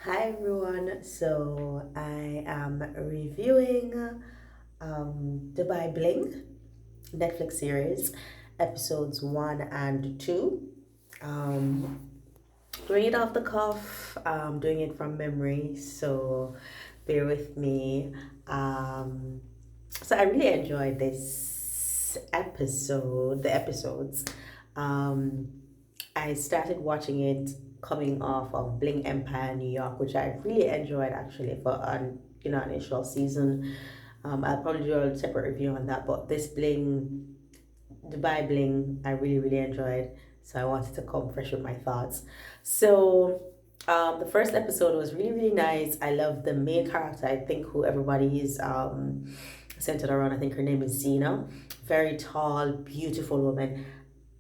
Hi everyone. So I am reviewing Dubai Bling Netflix series episodes 1 and 2. Um, doing it off the cuff, doing it from memory. So bear with me. So I really enjoyed this episode, the episodes. Um, I started watching it coming off of Bling Empire New York, which I really enjoyed actually for an initial season. I'll probably do a separate review on that, but this Bling Dubai Bling I really really enjoyed, so I wanted to come fresh with my thoughts. So the first episode was really really nice. I love the main character. I think who everybody is centered around. I think her name is Zena. Very tall, beautiful woman.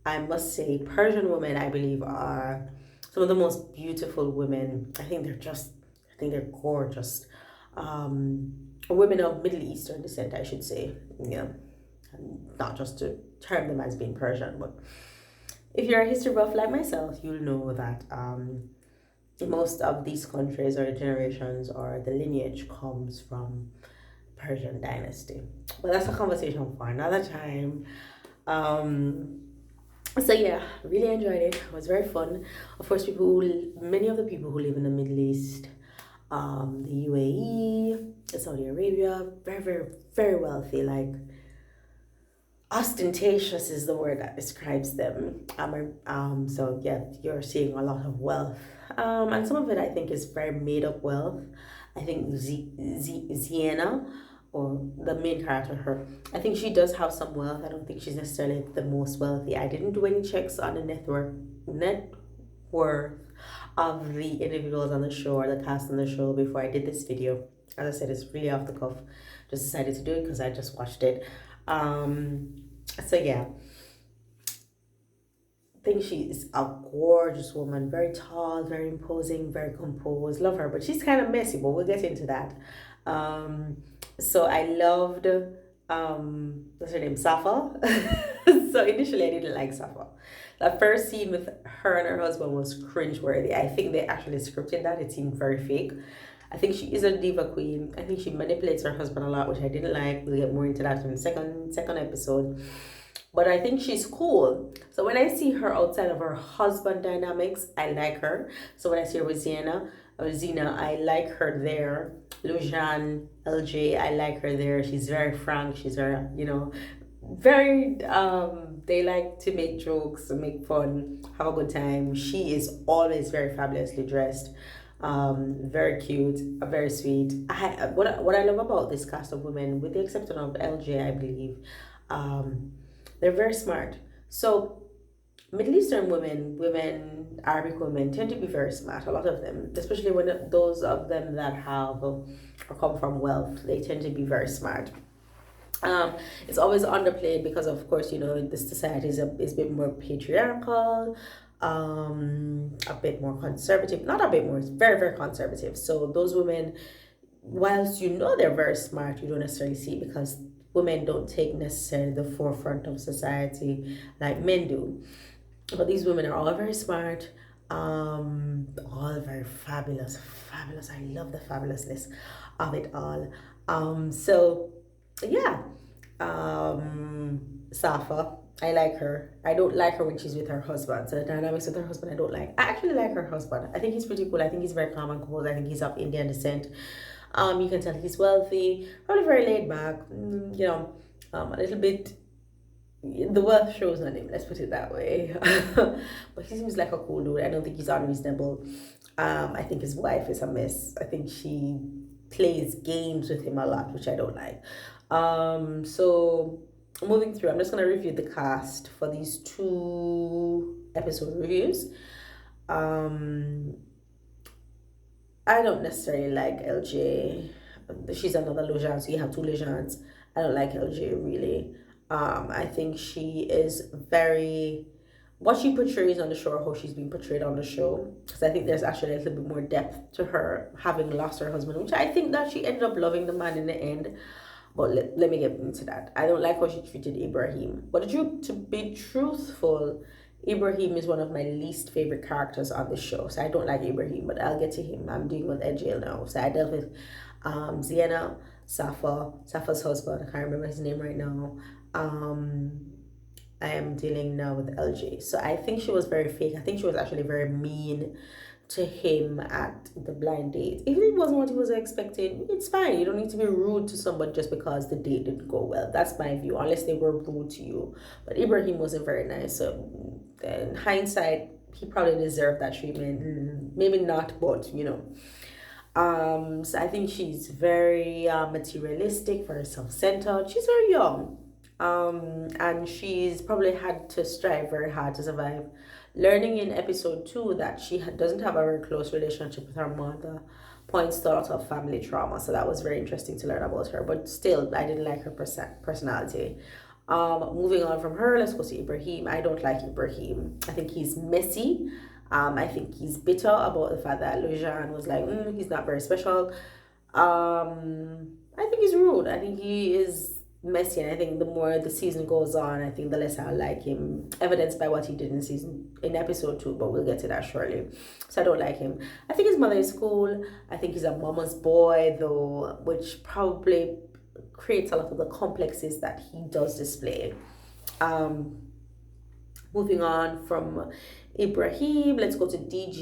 I must say, Persian women, I believe, are some of the most beautiful women. I think they're gorgeous. Women of Middle Eastern descent, I should say. Yeah, not just to term them as being Persian, but if you're a history buff like myself, you'll know that most of these countries or generations or the lineage comes from Persian dynasty. But that's a conversation for another time. Um, so yeah, really enjoyed it. It was very fun. Of course, many of the people who live in the Middle East, the UAE, Saudi Arabia, very, very, very wealthy. Like ostentatious is the word that describes them. So yeah, you're seeing a lot of wealth. And some of it I think is very made up wealth. I think Ziena, or the main character, her, I think she does have some wealth. I don't think she's necessarily the most wealthy. I didn't do any checks on the net worth of the individuals on the show or the cast on the show before I did this video. As I said, it's really off the cuff. Just decided to do it because I just watched it. So yeah, I think she is a gorgeous woman, very tall, very imposing, very composed. Love her, but she's kind of messy, but we'll get into that. Um, so I loved what's her name? Safa. So initially I didn't like Safa. That first scene with her and her husband was cringeworthy. I think they actually scripted that. It seemed very fake. I think she is a diva queen. I think she manipulates her husband a lot, which I didn't like. We'll get more into that in the second episode. But I think she's cool. So when I see her outside of her husband dynamics, I like her. So when I see her with Zena, I like her there. Lujan, LJ, I like her there. She's very frank. She's very, very they like to make jokes, make fun, have a good time. She is always very fabulously dressed. Very cute, very sweet. What I love about this cast of women, with the exception of LJ, I believe, um, they're very smart. So Middle Eastern Arabic women tend to be very smart. A lot of them, especially when those of them that have or come from wealth, they tend to be very smart. It's always underplayed because, of course, this society is a bit more patriarchal, a bit more conservative. Not a bit more; it's very, very conservative. So those women, whilst they're very smart, you don't necessarily see it because women don't take necessarily the forefront of society like men do. But these women are all very smart, all very fabulous, fabulous. I love the fabulousness of it all. So yeah, Safa. I like her. I don't like her when she's with her husband. So the dynamics with her husband, I don't like. I actually like her husband. I think he's pretty cool. I think he's very calm and cool. I think he's of Indian descent. You can tell he's wealthy, probably very laid back. A little bit. The wealth shows on him. Let's put it that way. But he seems like a cool dude. I don't think he's unreasonable. I think his wife is a mess. I think she plays games with him a lot, which I don't like. So moving through, I'm just gonna review the cast for these two episode reviews. Um, I don't necessarily like LJ. She's another Lojans. So you have two Lojans. I don't like LJ really. I think she is very what she portrays on the show, or how she's being portrayed on the show. Because I think there's actually a little bit more depth to her having lost her husband, which I think that she ended up loving the man in the end. But let me get into that. I don't like how she treated Ibrahim. But to be truthful, Ibrahim is one of my least favorite characters on the show. So I don't like Ibrahim, but I'll get to him. I'm dealing with Edgel now. So I dealt with Ziena, Safa's husband. I can't remember his name right now. Um, I am dealing now with LJ. So I think she was very fake. I think she was actually very mean to him at the blind date. If it wasn't what he was expecting, it's fine. You don't need to be rude to someone just because the date didn't go well. That's my view, unless they were rude to you. But Ibrahim wasn't very nice. So in hindsight, he probably deserved that treatment. Maybe not, but you know. So I think she's very materialistic, very self-centered. She's very young. And she's probably had to strive very hard to survive. Learning in episode 2 that doesn't have a very close relationship with her mother points to a lot of family trauma. So that was very interesting to learn about her. But still, I didn't like her personality. Moving on from her, let's go to Ibrahim. I don't like Ibrahim. I think he's messy. I think he's bitter about the fact that Lujan was like, he's not very special. I think he's rude. I think he is messy, and I think the more the season goes on, I think the less I like him. Evidenced by what he did in episode 2, but we'll get to that shortly. So I don't like him. I think his mother is cool. I think he's a mama's boy though, which probably creates a lot of the complexes that he does display. Moving on from Ibrahim, let's go to DJ.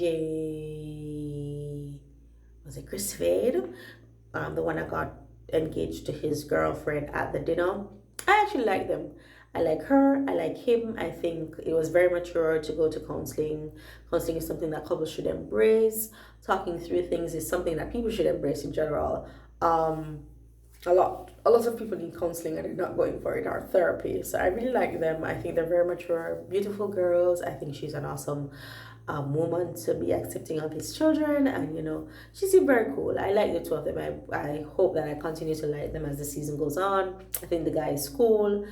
Was it Chris Fade? The one that got engaged to his girlfriend at the dinner. I actually like them. I like her. I like him. I think it was very mature to go to counseling. Counseling is something that couples should embrace. Talking through things is something that people should embrace in general. A lot of people need counseling and they're not going for it, or therapy. So I really like them. I think they're very mature, beautiful girls. I think she's an awesome woman to be accepting of his children, and you know, she seemed very cool. I like the two of them. I hope that I continue to like them as the season goes on. I think the guy is cool.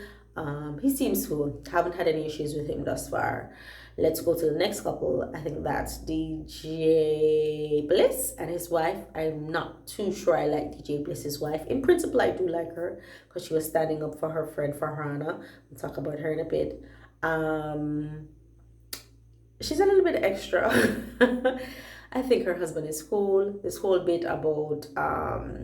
He seems cool. Haven't had any issues with him thus far. Let's go to the next couple. I think that's DJ Bliss and his wife. I'm not too sure I like DJ Bliss's wife. In principle, I do like her because she was standing up for her friend Farhana. We'll talk about her in a bit. She's a little bit extra. I think her husband is cool. This whole bit about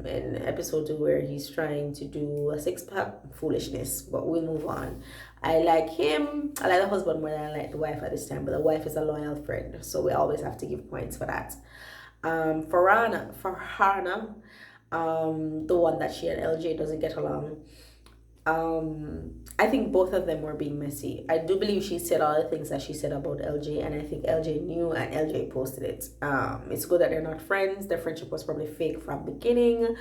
in episode 2 where he's trying to do a six-pack, foolishness, but we'll move on. I like him. I like the husband more than I like the wife at this time, but the wife is a loyal friend, so we always have to give points for that. Farhana, the one that she and LJ doesn't get along. I think both of them were being messy. I do believe she said all the things that she said about LJ, and I think LJ knew and LJ posted it. It's good that they're not friends. Their friendship was probably fake from the beginning.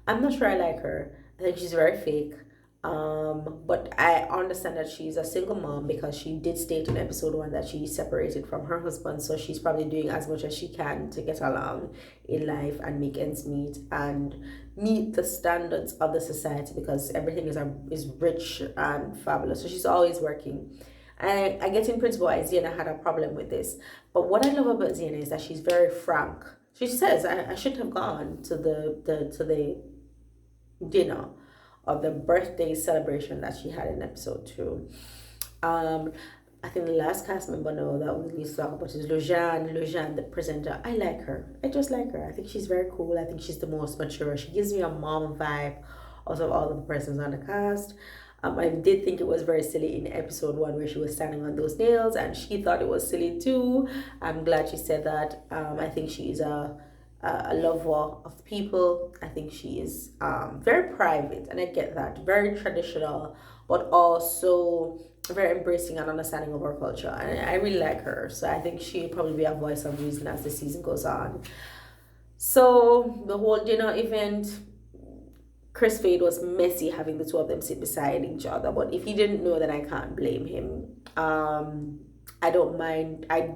I'm not sure I like her. I think she's very fake. But I understand that she's a single mom because she did state in episode 1 that she separated from her husband, so she's probably doing as much as she can to get along in life and make ends meet and meet the standards of the society, because everything is rich and fabulous. So she's always working. And I get in principle why Ziena had a problem with this. But what I love about Ziena is that she's very frank. She says, I shouldn't have gone to the dinner of the birthday celebration that she had in episode 2. I think the last cast member now that we need to talk about is Lujan, the presenter. I like her. I just like her. I think she's very cool. I think she's the most mature. She gives me a mom vibe out of all of the persons on the cast. I did think it was very silly in episode 1 where she was standing on those nails, and she thought it was silly too. I'm glad she said that. I think she is a lover of people. I think she is very private, and I get that. Very traditional, but also very embracing and understanding of our culture. And I really like her. So I think she'll probably be a voice of reason as the season goes on. So the whole dinner event, Chris Fade was messy having the two of them sit beside each other. But if he didn't know, then I can't blame him. I don't mind. I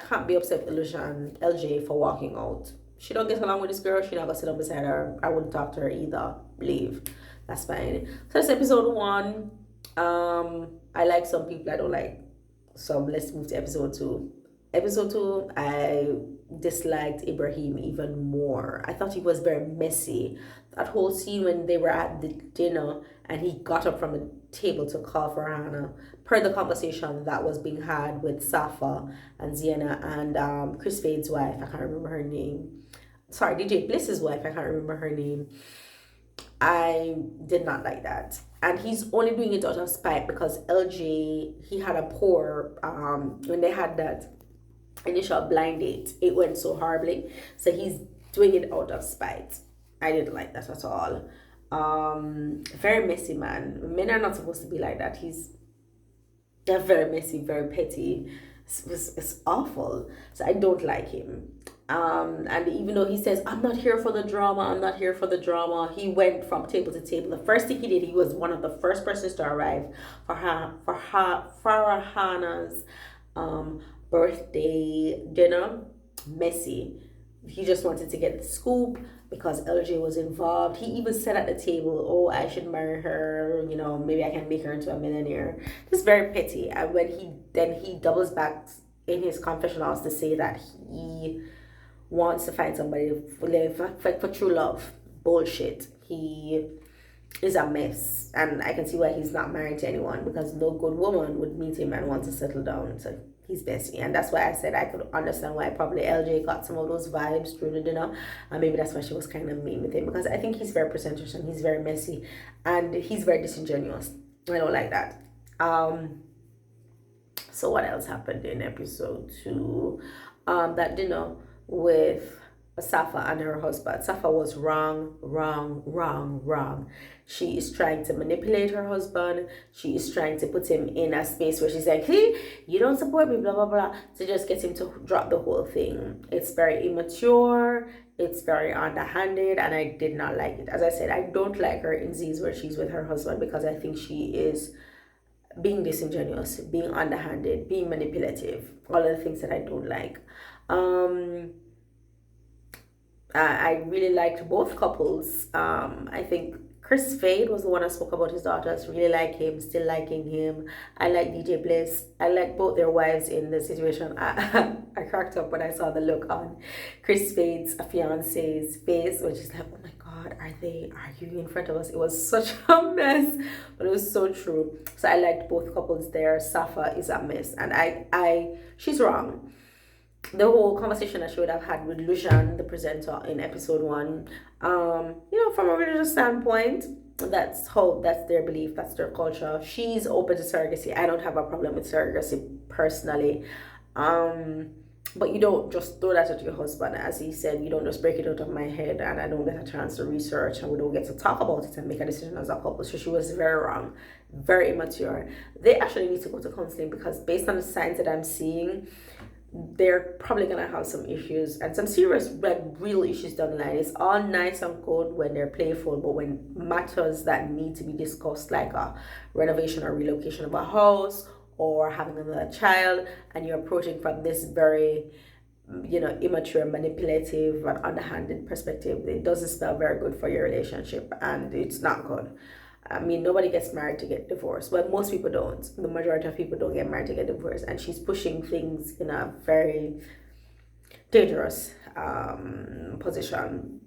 can't be upset with LJ for walking out. She don't get along with this girl. She not gonna sit up beside her. I wouldn't talk to her either. Leave. That's fine. So that's episode 1. I like some people. I don't like some. Let's move to episode 2. Episode 2, I disliked Ibrahim even more. I thought he was very messy. That whole scene when they were at the dinner and he got up from the table to call for Hannah, per the conversation that was being had with Safa and Ziena and Chris Fade's wife, I can't remember her name. Sorry, DJ Bliss's wife, I can't remember her name. I did not like that. And he's only doing it out of spite because LJ, he had a poor, when they had that initial blind date, it went so horribly. So he's doing it out of spite. I didn't like that at all. Very messy man. Men are not supposed to be like that. They're very messy, very petty. It's awful. So I don't like him. And even though he says, I'm not here for the drama, I'm not here for the drama, he went from table to table. The first thing he did, he was one of the first persons to arrive for Farahana's birthday dinner. Messy. He just wanted to get the scoop because LJ was involved. He even said at the table, oh, I should marry her, maybe I can make her into a millionaire. Just very petty. And when he doubles back in his confessionals to say that he wants to find somebody for true love. Bullshit. He is a mess. And I can see why he's not married to anyone, because no good woman would meet him and want to settle down. So he's messy. And that's why I said I could understand why probably LJ got some of those vibes through the dinner. And maybe that's why she was kind of mean with him, because I think he's very pretentious and he's very messy and he's very disingenuous. I don't like that. So what else happened in episode 2? That dinner with Safa and her husband. Safa was wrong. She is trying to manipulate her husband. She is trying to put him in a space where she's like, hey, you don't support me, blah, blah, blah, to just get him to drop the whole thing. It's very immature. It's very underhanded, and I did not like it. As I said, I don't like her in Z's where she's with her husband, because I think she is being disingenuous, being underhanded, being manipulative, all of the things that I don't like. I really liked both couples. I think Chris Fade was the one I spoke about his daughters. Really like him, still liking him. I like DJ Bliss. I like both their wives in the situation. I cracked up when I saw the look on Chris Fade's fiance's face, which is like, oh my God, are they arguing in front of us? It was such a mess, but it was so true. So I liked both couples there. Safa is a mess, and she's wrong. The whole conversation that she would have had with Lujan, the presenter, in episode 1, from a religious standpoint, that's their belief, that's their culture. She's open to surrogacy. I don't have a problem with surrogacy personally. But you don't just throw that at your husband. As he said, you don't just break it out of my head and I don't get a chance to research and we don't get to talk about it and make a decision as a couple. So she was very wrong, very immature. They actually need to go to counseling, because based on the signs that I'm seeing, they're probably gonna have some issues and some serious, real issues down the line. It's all nice and good when they're playful, but when matters that need to be discussed, like a renovation or relocation of a house or having another child, and you're approaching from this very immature, manipulative and underhanded perspective, it doesn't spell very good for your relationship, and it's not good. I mean, nobody gets married to get divorced. Well, most people don't. The majority of people don't get married to get divorced. And she's pushing things in a very dangerous position.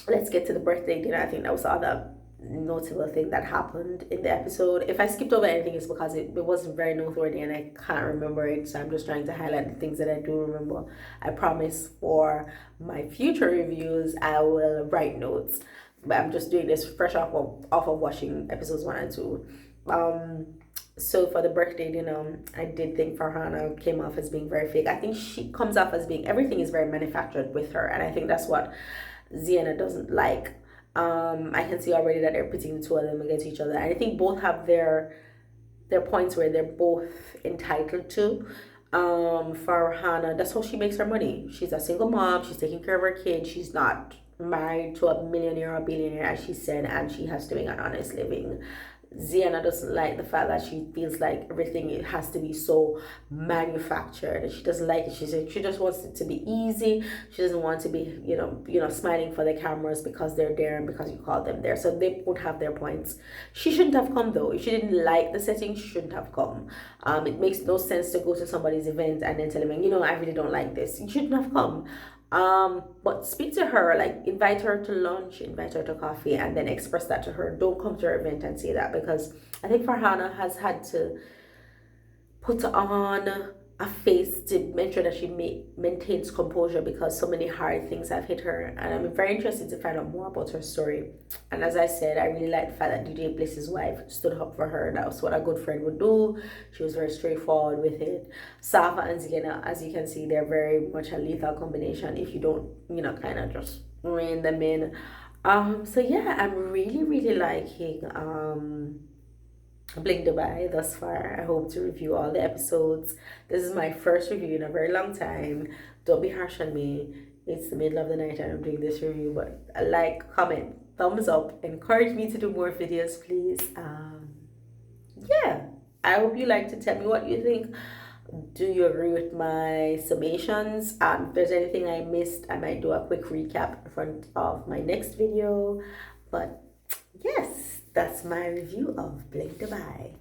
Let's get to the birthday dinner. I think that was the other notable thing that happened in the episode. If I skipped over anything, it's because it wasn't very noteworthy and I can't remember it. So I'm just trying to highlight the things that I do remember. I promise for my future reviews, I will write notes. But I'm just doing this fresh off of watching episodes 1 and 2. So for the birthday dinner, I did think Farhana came off as being very fake. I think she comes off as being, everything is very manufactured with her, and I think that's what Ziena doesn't like. I can see already that they're pitting the two of them against each other, and I think both have their points where they're both entitled to. Farhana, that's how she makes her money. She's a single mom. She's taking care of her kids. She's not married to a millionaire or billionaire, as she said, and she has to make an honest living. Ziana doesn't like the fact that she feels like everything it has to be so manufactured. She doesn't like it. She just wants it to be easy. She doesn't want to be, smiling for the cameras because they're there and because you call them there. So they would have their points. She shouldn't have come though. If she didn't like the setting, she shouldn't have come. It makes no sense to go to somebody's event and then tell them, I really don't like this. You shouldn't have come. But speak to her, like invite her to lunch, invite her to coffee, and then express that to her. Don't come to her event and say that, because I think Farhana has had to put on a face to make sure that she maintains composure, because so many hard things have hit her. And I'm very interested to find out more about her story. And as I said, I really like the fact that DJ Bliss's wife stood up for her. That was what a good friend would do. She was very straightforward with it. Safa and Zigena, as you can see, they're very much a lethal combination if you don't, kind of just rein them in. So yeah, I'm really, really liking Bling Dubai thus far. I hope to review all the episodes. This is my first review in a very long time. Don't be harsh on me. It's the middle of the night and I'm doing this review, but like, comment, thumbs up, encourage me to do more videos, please. Yeah, I hope you like to tell me what you think. Do you agree with my summations? If there's anything I missed, I might do a quick recap in front of my next video. But yes, that's my review of Bling Dubai.